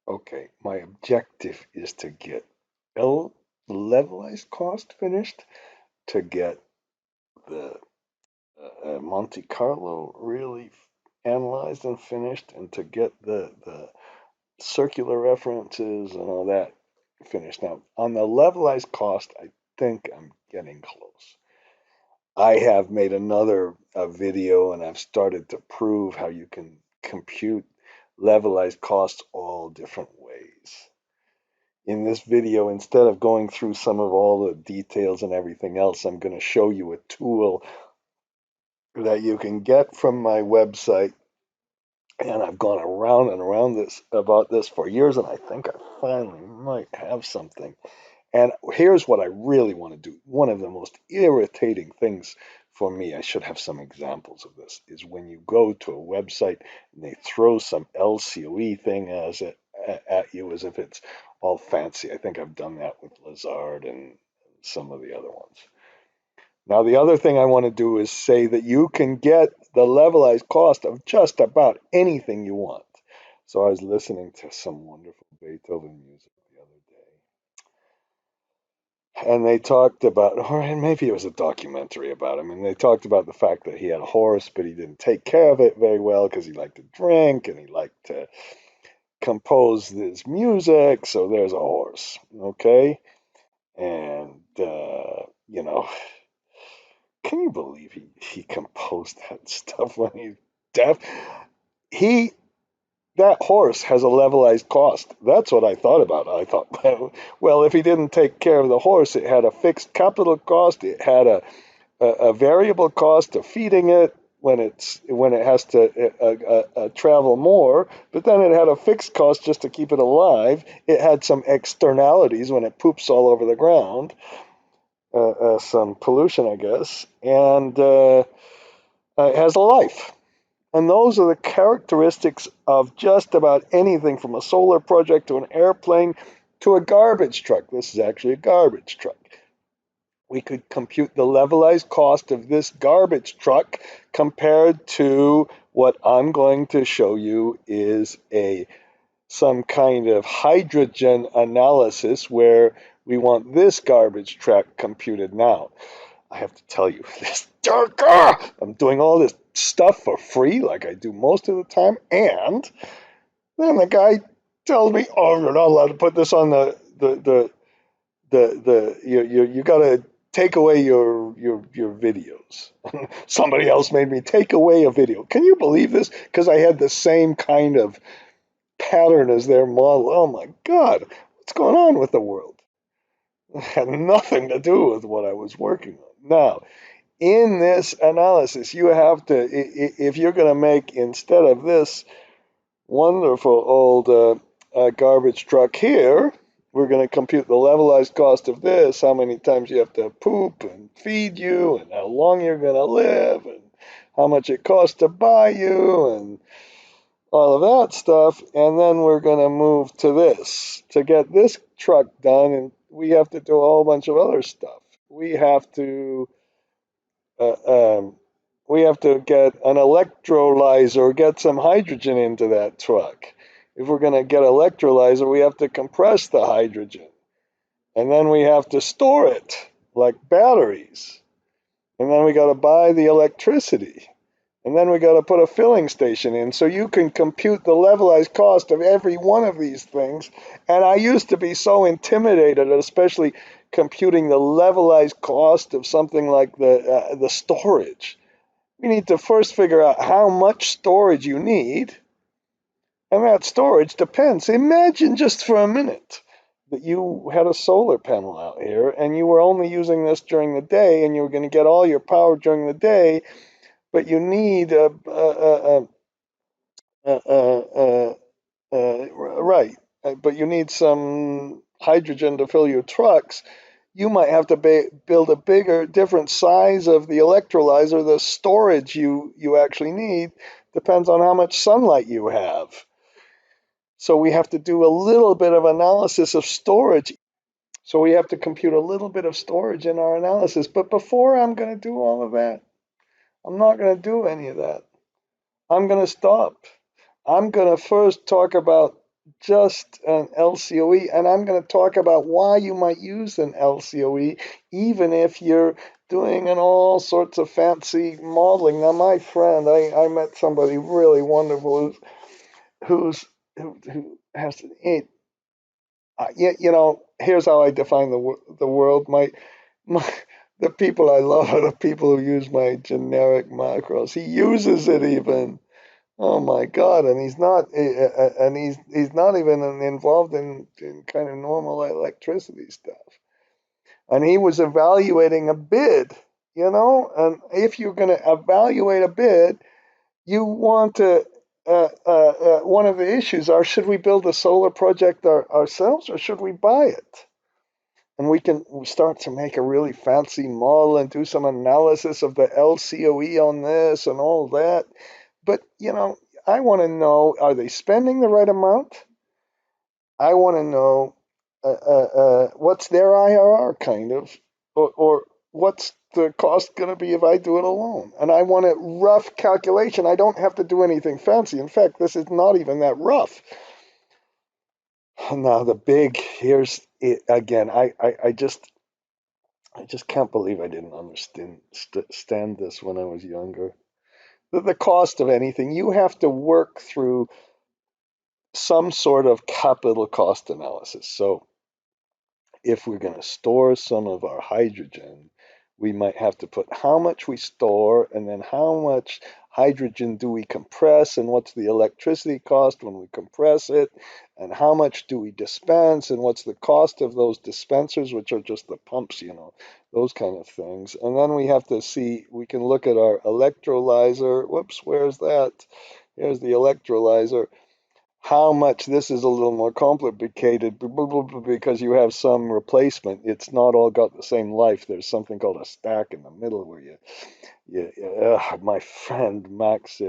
Okay, my objective is to get L levelized cost finished, to get the Monte Carlo really analyzed and finished, and to get the circular references and all that finished. Now, on the levelized cost, I think I'm getting close. I have made another video and I've started to prove how you can compute levelized costs all different ways. In this video, instead of going through some of all the details and everything else, I'm going to show you a tool that you can get from my website. And I've gone around and around this about this for years, and I think I finally might have something. And here's what I really want to do. One of the most irritating things for me, I should have some examples of this, is when you go to a website and they throw some LCOE thing at you as if it's all fancy. I think I've done that with Lazard and some of the other ones. Now, the other thing I want to do is say that you can get the levelized cost of just about anything you want. So I was listening to some wonderful Beethoven music the other day, and they talked about, or maybe it was a documentary about him, and they talked about the fact that he had a horse, but he didn't take care of it very well because he liked to drink and he liked to compose his music. So there's a horse, okay? And, you know, can you believe he composed that stuff when he's deaf? He That horse has a levelized cost. That's what I thought about. I thought, well, if he didn't take care of the horse, it had a fixed capital cost. It had a variable cost of feeding it when it has to travel more. But then it had a fixed cost just to keep it alive. It had some externalities when it poops all over the ground, some pollution, I guess, and it has a life. And those are the characteristics of just about anything from a solar project to an airplane to a garbage truck. This is actually a garbage truck. We could compute the levelized cost of this garbage truck compared to what I'm going to show you is some kind of hydrogen analysis where we want this garbage truck computed now. I have to tell you, this I'm doing all this stuff for free, like I do most of the time, and then the guy tells me, "Oh, you're not allowed to put this on you got to take away your videos." Somebody else made me take away a video. Can you believe this? Because I had the same kind of pattern as their model. Oh my God, what's going on with the world? It had nothing to do with what I was working on. Now, in this analysis, you have to, if you're going to make, instead of this wonderful old garbage truck here, we're going to compute the levelized cost of this, how many times you have to poop and feed you, and how long you're going to live, and how much it costs to buy you, and all of that stuff. And then we're going to move to this. To get this truck done, and we have to do a whole bunch of other stuff. We have to uh, um, we have to get an electrolyzer, get some hydrogen into that truck. If we're going to get electrolyzer, we have to compress the hydrogen. And then we have to store it like batteries. And then we got to buy the electricity. And then we got to put a filling station in. So you can compute the levelized cost of every one of these things. And I used to be so intimidated, especially computing the levelized cost of something like the storage. You need to first figure out how much storage you need, and that storage depends. Imagine just for a minute that you had a solar panel out here and you were only using this during the day and you were going to get all your power during the day, but you need right, but you need some hydrogen to fill your trucks. You might have to build a bigger, different size of the electrolyzer. The storage you actually need depends on how much sunlight you have. So we have to do a little bit of analysis of storage. So we have to compute a little bit of storage in our analysis. But before I'm going to do all of that, I'm not going to do any of that. I'm going to stop. I'm going to first talk about just an LCOE, and I'm going to talk about why you might use an LCOE, even if you're doing an all sorts of fancy modeling. Now, my friend, I met somebody really wonderful who has it. Here's how I define the world. My the people I love are the people who use my generic macros. He uses it even. Oh my God! And he's not even involved in kind of normal electricity stuff. And he was evaluating a bid, and if you're going to evaluate a bid, you want to. One of the issues are, should we build a solar project ourselves, or should we buy it? And we start to make a really fancy model and do some analysis of the LCOE on this and all that. But, I want to know, are they spending the right amount? I want to know what's their IRR kind of, or what's the cost going to be if I do it alone? And I want a rough calculation. I don't have to do anything fancy. In fact, this is not even that rough. Now here's it again. I just can't believe I didn't understand this when I was younger. The cost of anything, you have to work through some sort of capital cost analysis. So if we're going to store some of our hydrogen, we might have to put how much we store and then how much hydrogen do we compress and what's the electricity cost when we compress it and how much do we dispense and what's the cost of those dispensers, which are just the pumps, those kind of things. And then we have to see, we can look at our electrolyzer. Whoops, where's that? Here's the electrolyzer. How much this is a little more complicated because you have some replacement. It's not all got the same life. There's something called a stack in the middle where my friend Max,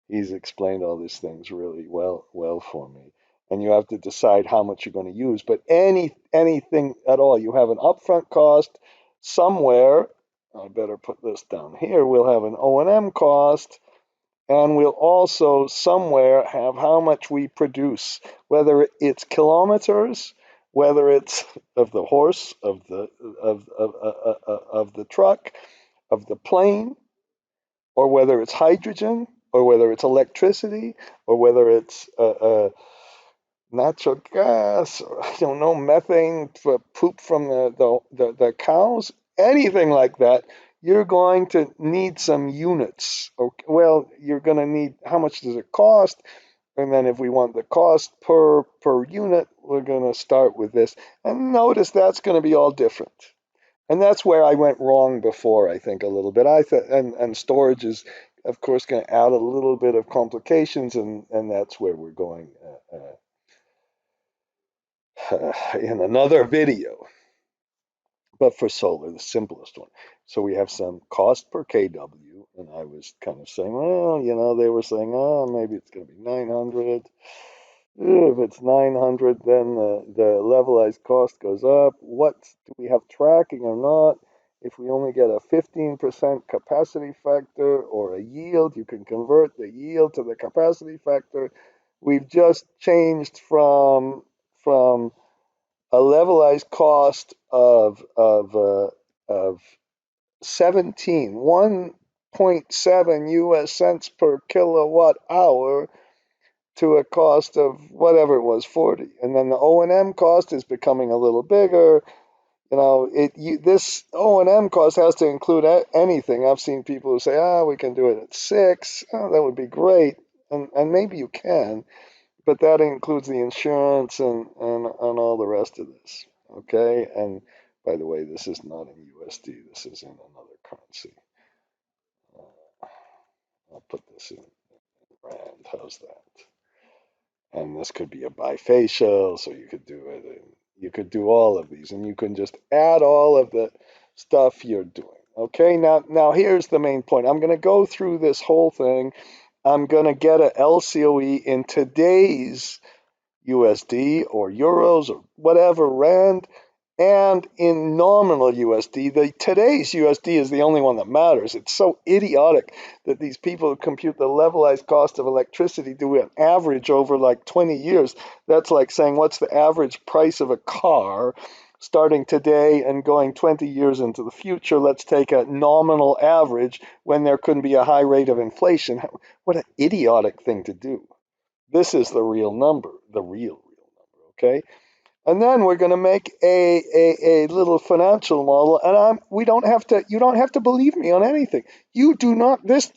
he's explained all these things really well for me. And you have to decide how much you're going to use. But anything at all, you have an upfront cost somewhere. I better put this down here. We'll have an O&M cost. And we'll also somewhere have how much we produce, whether it's kilometers, whether it's of the horse, of the truck, of the plane, or whether it's hydrogen, or whether it's electricity, or whether it's natural gas, or I don't know, methane for poop from the cows, anything like that. You're going to need some units. Okay, well, you're going to need, how much does it cost? And then if we want the cost per unit, we're going to start with this. And notice that's going to be all different. And that's where I went wrong before, I think, a little bit. And storage is, of course, going to add a little bit of complications, and that's where we're going in another video. But for solar, the simplest one. So we have some cost per kW, and I was kind of saying, well, they were saying, oh, maybe it's going to be 900. If it's 900, then the levelized cost goes up. What do we have tracking or not? If we only get a 15% capacity factor or a yield, you can convert the yield to the capacity factor. We've just changed from a levelized cost of 1.7 US cents per kilowatt hour to a cost of whatever it was, 40. And then the O&M cost is becoming a little bigger. This O&M cost has to include anything. I've seen people who say, we can do it at 6. Oh, that would be great. And maybe you can, but that includes the insurance and all the rest of this. Okay. And by the way, this is not in USD. This is in another currency. I'll put this in rand. How's that? And this could be a bifacial, so you could do it. And you could do all of these, and you can just add all of the stuff you're doing. Okay. Now here's the main point. I'm going to go through this whole thing. I'm going to get a LCOE in today's USD or euros or whatever rand, and in nominal USD. Today's USD is the only one that matters. It's so idiotic that these people who compute the levelized cost of electricity do an average over like 20 years. That's like saying, what's the average price of a car starting today and going 20 years into the future? Let's take a nominal average when there couldn't be a high rate of inflation. What an idiotic thing to do. This is the real number, the real number, okay? And then we're going to make a little financial model, and we don't have to. You don't have to believe me on anything. You do not. This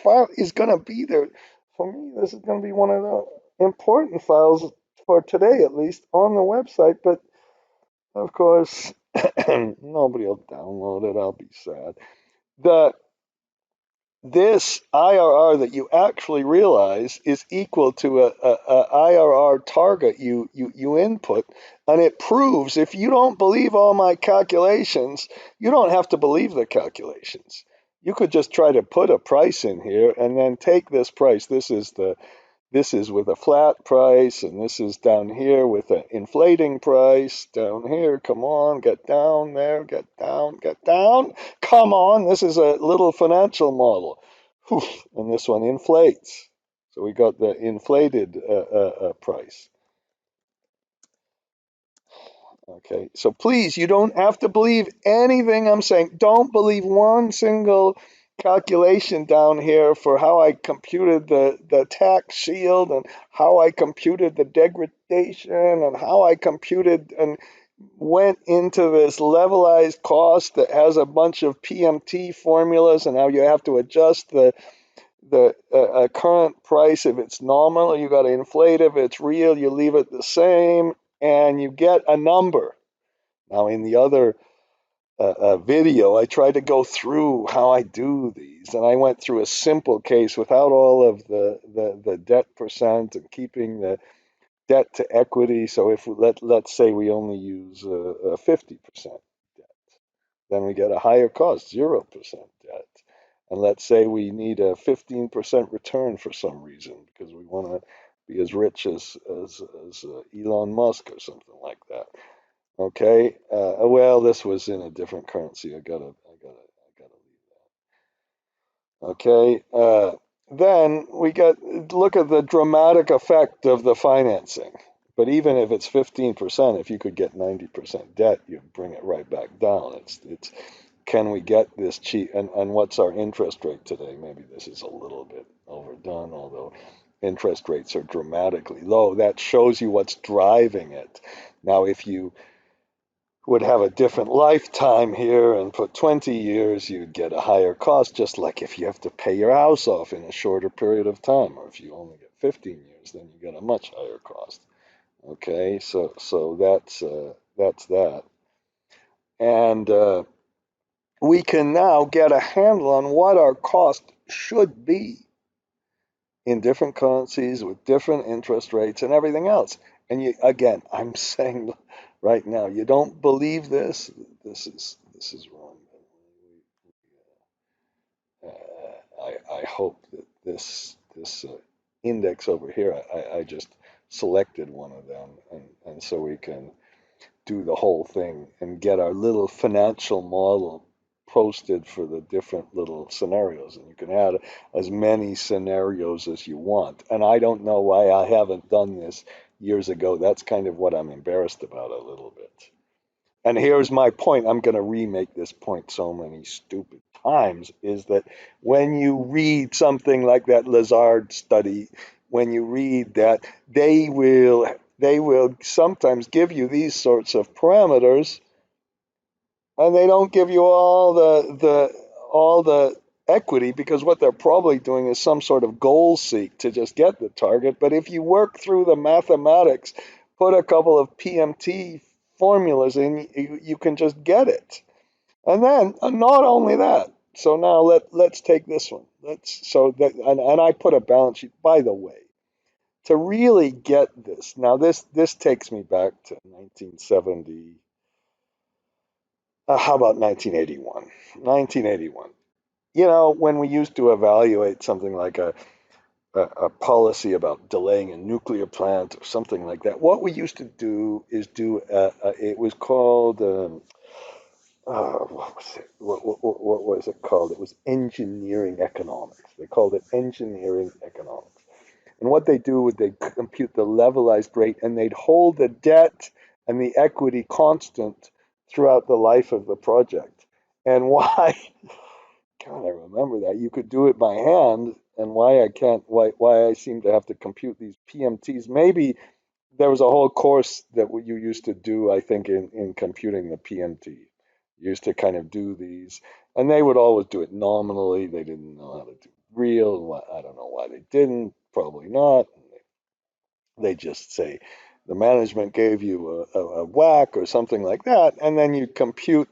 file is going to be there for me. This is going to be one of the important files for today, at least on the website. But of course, nobody will download it. I'll be sad. The This IRR that you actually realize is equal to a IRR target you input, and it proves, if you don't believe all my calculations, you don't have to believe the calculations. You could just try to put a price in here and then take this price. This is with a flat price, and this is down here with an inflating price. Down here, come on, get down there, get down, get down. Come on, this is a little financial model. Whew, and this one inflates. So we got the inflated price. Okay, so please, you don't have to believe anything I'm saying. Don't believe one single calculation down here for how I computed the tax shield and how I computed the degradation and how I computed and went into this levelized cost that has a bunch of PMT formulas, and how you have to adjust the current price if it's nominal. You got to inflate. If it's real, you leave it the same, and you get a number. Now, in the other video, I tried to go through how I do these, and I went through a simple case without all of the debt percent and keeping the debt to equity. So if let's say we only use 50% debt, then we get a higher cost, 0% debt. And let's say we need a 15% return for some reason because we want to be as rich as Elon Musk or something like that. Okay. Well, this was in a different currency. I gotta leave that. Okay. Then we look at the dramatic effect of the financing. But even if it's 15%, if you could get 90% debt, you bring it right back down. It's can we get this cheap? And what's our interest rate today? Maybe this is a little bit overdone, although interest rates are dramatically low. That shows you what's driving it. Now, if you would have a different lifetime here and put 20 years, you'd get a higher cost, just like if you have to pay your house off in a shorter period of time, or if you only get 15 years, then you get a much higher cost. Okay, so that's that. And we can now get a handle on what our cost should be in different currencies with different interest rates and everything else. And again, I'm saying right now, you don't believe this. This is wrong. I hope that this index over here, I just selected one of them, and so we can do the whole thing and get our little financial model posted for the different little scenarios. And you can add as many scenarios as you want. And I don't know why I haven't done this years ago. That's kind of what I'm embarrassed about a little bit. And here's my point. I'm going to remake this point so many stupid times, is that when you read something like that Lazard study, when you read that, they will sometimes give you these sorts of parameters, and they don't give you all the equity, because what they're probably doing is some sort of goal seek to just get the target. But if you work through the mathematics, put a couple of PMT formulas in, you can just get it. And then not only that, so now let's take this one. And I put a balance sheet, by the way, to really get this. Now this takes me back to 1970. How about 1981? 1981. When we used to evaluate something like a policy about delaying a nuclear plant or something like that. What we used to do is it was called, what was it? What was it called? It was engineering economics. They called it engineering economics. And what they do would they compute the levelized rate and they'd hold the debt and the equity constant throughout the life of the project. And why, God, I remember that. You could do it by hand, and why I can't, why I seem to have to compute these PMTs. Maybe there was a whole course that you used to do, I think, in computing the PMT. You used to kind of do these, and they would always do it nominally. They didn't know how to do real. I don't know why they didn't, probably not. They just say the management gave you a whack or something like that, and then you compute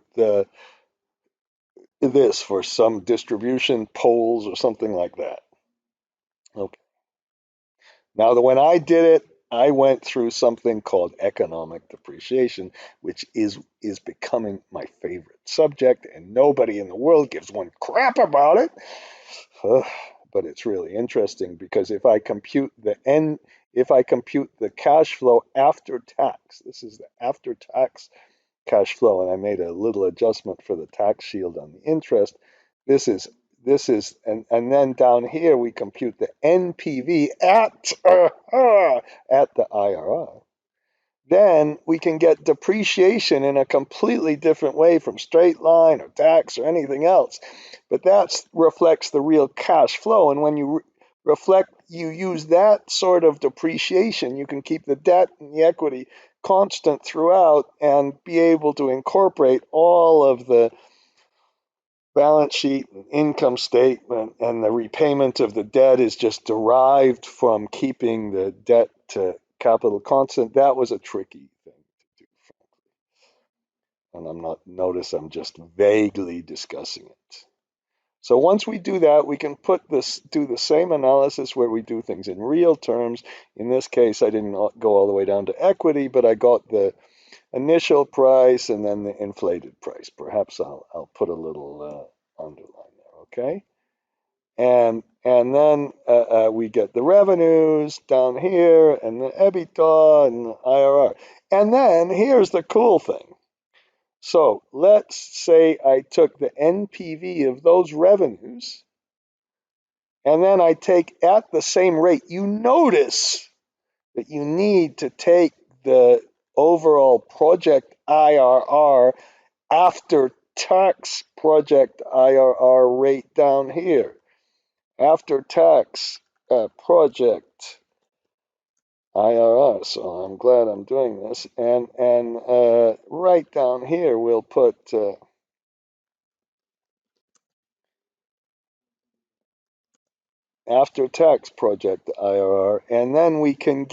this for some distribution poles or something like that. Okay. Now, when I did it, I went through something called economic depreciation, which is becoming my favorite subject, and nobody in the world gives one crap about it. But it's really interesting because if I compute the cash flow after tax, this is the after tax cash flow, and I made a little adjustment for the tax shield on the interest. This is and then down here we compute the NPV at the IRR. Then we can get depreciation in a completely different way from straight line or tax or anything else. But that reflects the real cash flow. And when you use that sort of depreciation, you can keep the debt and the equity constant throughout and be able to incorporate all of the balance sheet and income statement, and the repayment of the debt is just derived from keeping the debt to capital constant. That was a tricky thing to do, and I'm just vaguely discussing it. So once we do that, we can do the same analysis where we do things in real terms. In this case, I didn't go all the way down to equity, but I got the initial price and then the inflated price. Perhaps I'll put a little underline there, okay? And then we get the revenues down here and the EBITDA and the IRR. And then here's the cool thing. So let's say I took the NPV of those revenues and then I take at the same rate. You notice that you need to take the overall project IRR after tax project IRR rate down here. After tax project IRR. So I'm glad I'm doing this. And right down here, we'll put after tax project IRR. And then we can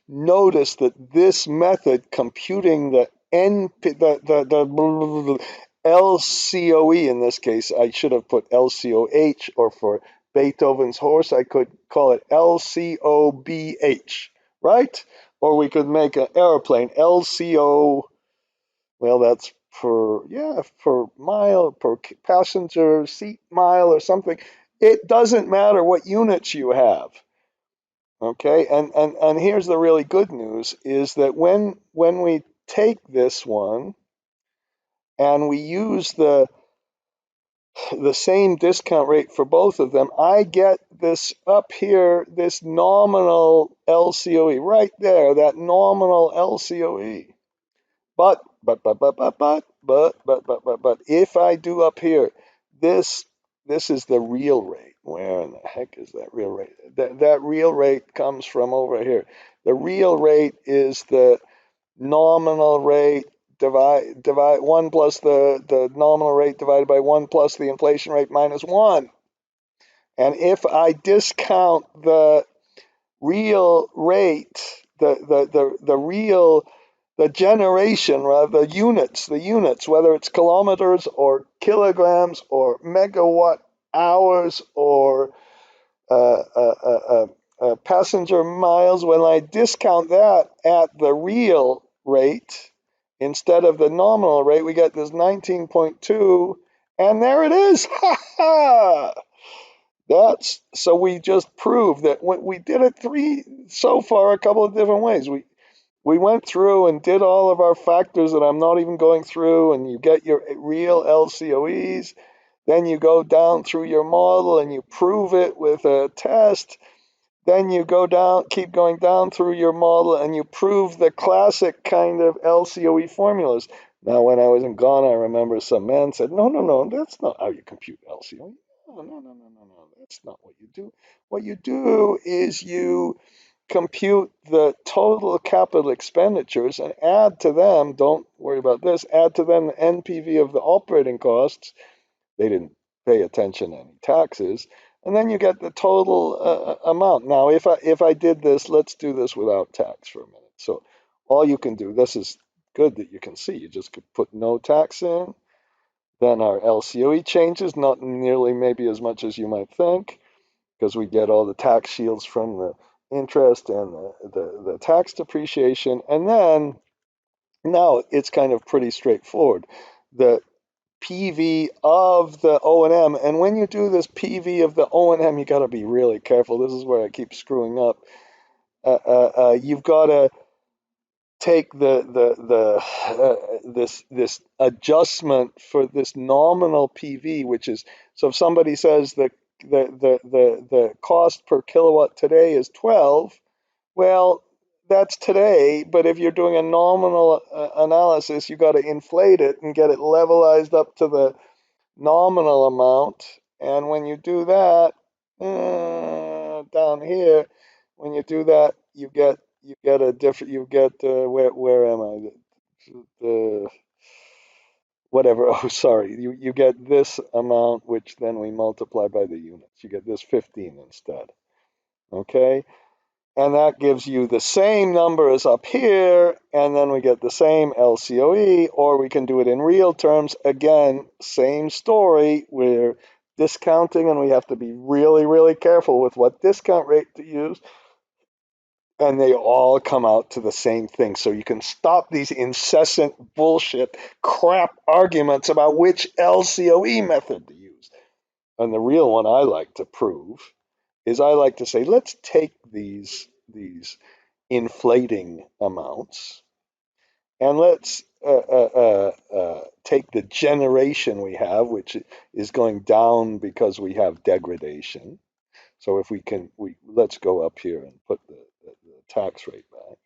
notice that this method computing the LCOE in this case, I should have put LCOH, or for Beethoven's horse, I could call it LCOBH, right? Or we could make an airplane LCO, well, that's per mile, per passenger seat mile or something. It doesn't matter what units you have. Okay, and here's the really good news is that when we take this one and we use the same discount rate for both of them, I get this up here, this nominal LCOE right there, that nominal LCOE. But if I do up here, this is the real rate. Where in the heck is that real rate? That real rate comes from over here. The real rate is the nominal rate divide 1 plus the nominal rate divided by 1 plus the inflation rate minus 1. And if I discount the real rate, the real, the generation, rather, the units, whether it's kilometers or kilograms or megawatt hours or passenger miles, when I discount that at the real rate instead of the nominal rate, we get this 19.2, and there it is. Ha ha! So we just proved that when we did it a couple of different ways. We went through and did all of our factors that I'm not even going through, and you get your real LCOEs. Then you go down through your model and you prove it with a test. Then you go down, keep going down through your model, and you prove the classic kind of LCOE formulas. Now, when I was in Ghana, I remember some man said, "No, no, no, that's not how you compute LCOE. No, no, no, no, no, no, that's not what you do. What you do is you compute the total capital expenditures and add to them, don't worry about this, add to them the NPV of the operating costs. They didn't pay attention to any taxes. And then you get the total amount. Now, if I did this, let's do this without tax for a minute. So all you can do, this is good that you can see, you just could put no tax in. Then our LCOE changes, not nearly maybe as much as you might think, because we get all the tax shields from the interest and the tax depreciation. And then now it's kind of pretty straightforward. The PV of the O&M, and when you do this PV of the O&M, you got to be really careful. This is where I keep screwing up. You've got to take this adjustment for this nominal PV, which is, so if somebody says the cost per kilowatt today is 12, well, that's today, but if you're doing a nominal analysis, you got to inflate it and get it levelized up to the nominal amount. And when you do that, down here, when you do that, you get a different, you get where am I? The whatever. Oh, sorry. You get this amount, which then we multiply by the units. You get this 15 instead. Okay. And that gives you the same number as up here, and then we get the same LCOE, or we can do it in real terms. Again, same story. We're discounting, and we have to be really, really careful with what discount rate to use. And they all come out to the same thing. So you can stop these incessant bullshit crap arguments about which LCOE method to use. And the real one I like to prove is I like to say, let's take these inflating amounts and let's take the generation we have, which is going down because we have degradation. So if let's go up here and put the tax rate back.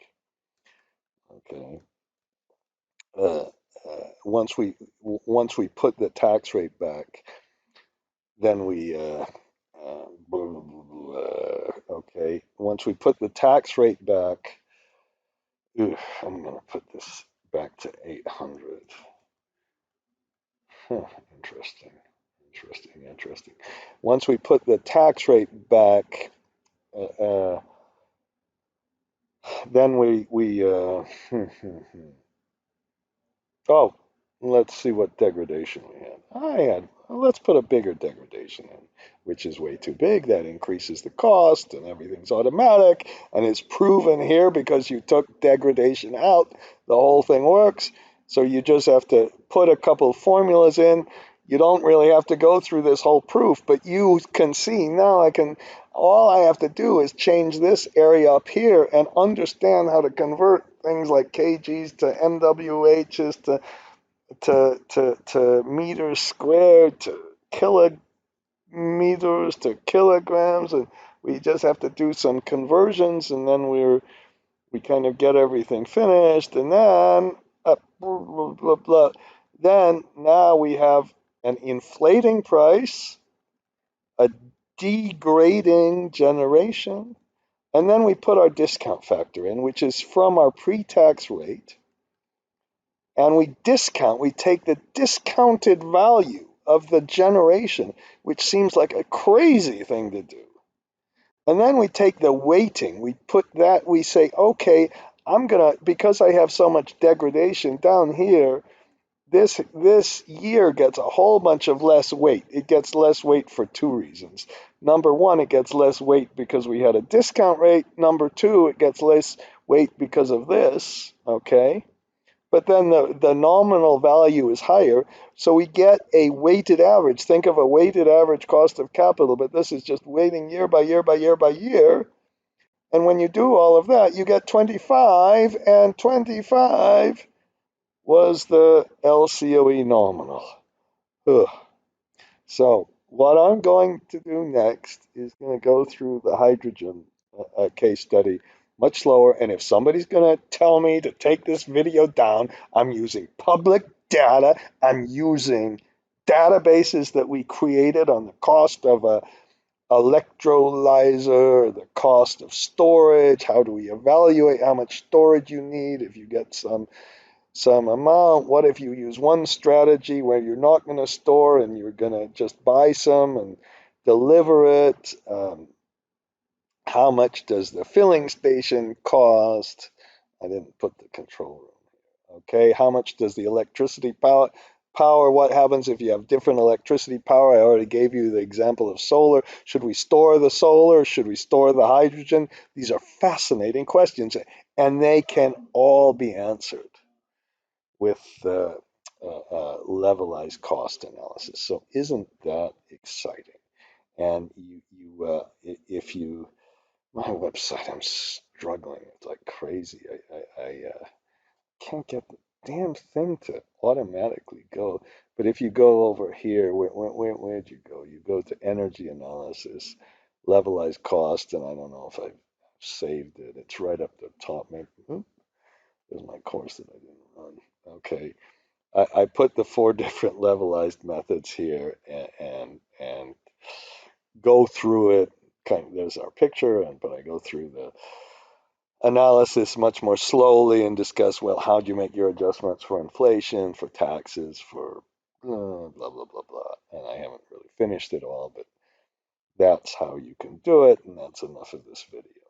Okay. Once we put the tax rate back, then we okay. Once we put the tax rate back, I'm going to put this back to 800. Huh, interesting, interesting. Once we put the tax rate back, then oh, let's see what degradation we had. Let's put a bigger degradation in, which is way too big. That increases the cost and everything's automatic. And it's proven here because you took degradation out, the whole thing works. So you just have to put a couple of formulas in. You don't really have to go through this whole proof, but you can see now all I have to do is change this area up here and understand how to convert things like kgs to MWHs to meters squared to kilometers to kilograms, and we just have to do some conversions, and then we kind of get everything finished, and then blah, blah, blah, blah. Then now we have an inflating price, a degrading generation, and then we put our discount factor in, which is from our pre-tax rate, and we take the discounted value of the generation, which seems like a crazy thing to do. And then we take the weighting, we say, okay, because I have so much degradation down here, this year gets a whole bunch of less weight. It gets less weight for two reasons. Number one, it gets less weight because we had a discount rate. Number two, it gets less weight because of this, okay? but then the nominal value is higher. So we get a weighted average. Think of a weighted average cost of capital, but this is just weighting year by year by year by year. And when you do all of that, you get 25, and 25 was the LCOE nominal. Ugh. So what I'm going to do next is going to go through the hydrogen case study much slower. And if somebody's going to tell me to take this video down, I'm using public data. I'm using databases that we created on the cost of a electrolyzer, the cost of storage, how do we evaluate how much storage you need if you get some amount. What if you use one strategy where you're not going to store and you're going to just buy some and deliver it? How much does the filling station cost? I didn't put the control room. Okay, how much does the electricity power? What happens if you have different electricity power? I already gave you the example of solar. Should we store the solar? Should we store the hydrogen? These are fascinating questions, and they can all be answered with levelized cost analysis. So isn't that exciting? And if you, my website, I'm struggling. It's like crazy. I can't get the damn thing to automatically go. But if you go over here, where'd you go? You go to energy analysis, levelized cost, and I don't know if I've saved it. It's right up the top. Maybe, there's my course that I didn't run. Okay. I put the 4 different levelized methods here and go through it. There's our picture, but I go through the analysis much more slowly and discuss, well, how do you make your adjustments for inflation, for taxes, for blah, blah, blah, blah. And I haven't really finished it all, but that's how you can do it, and that's enough of this video.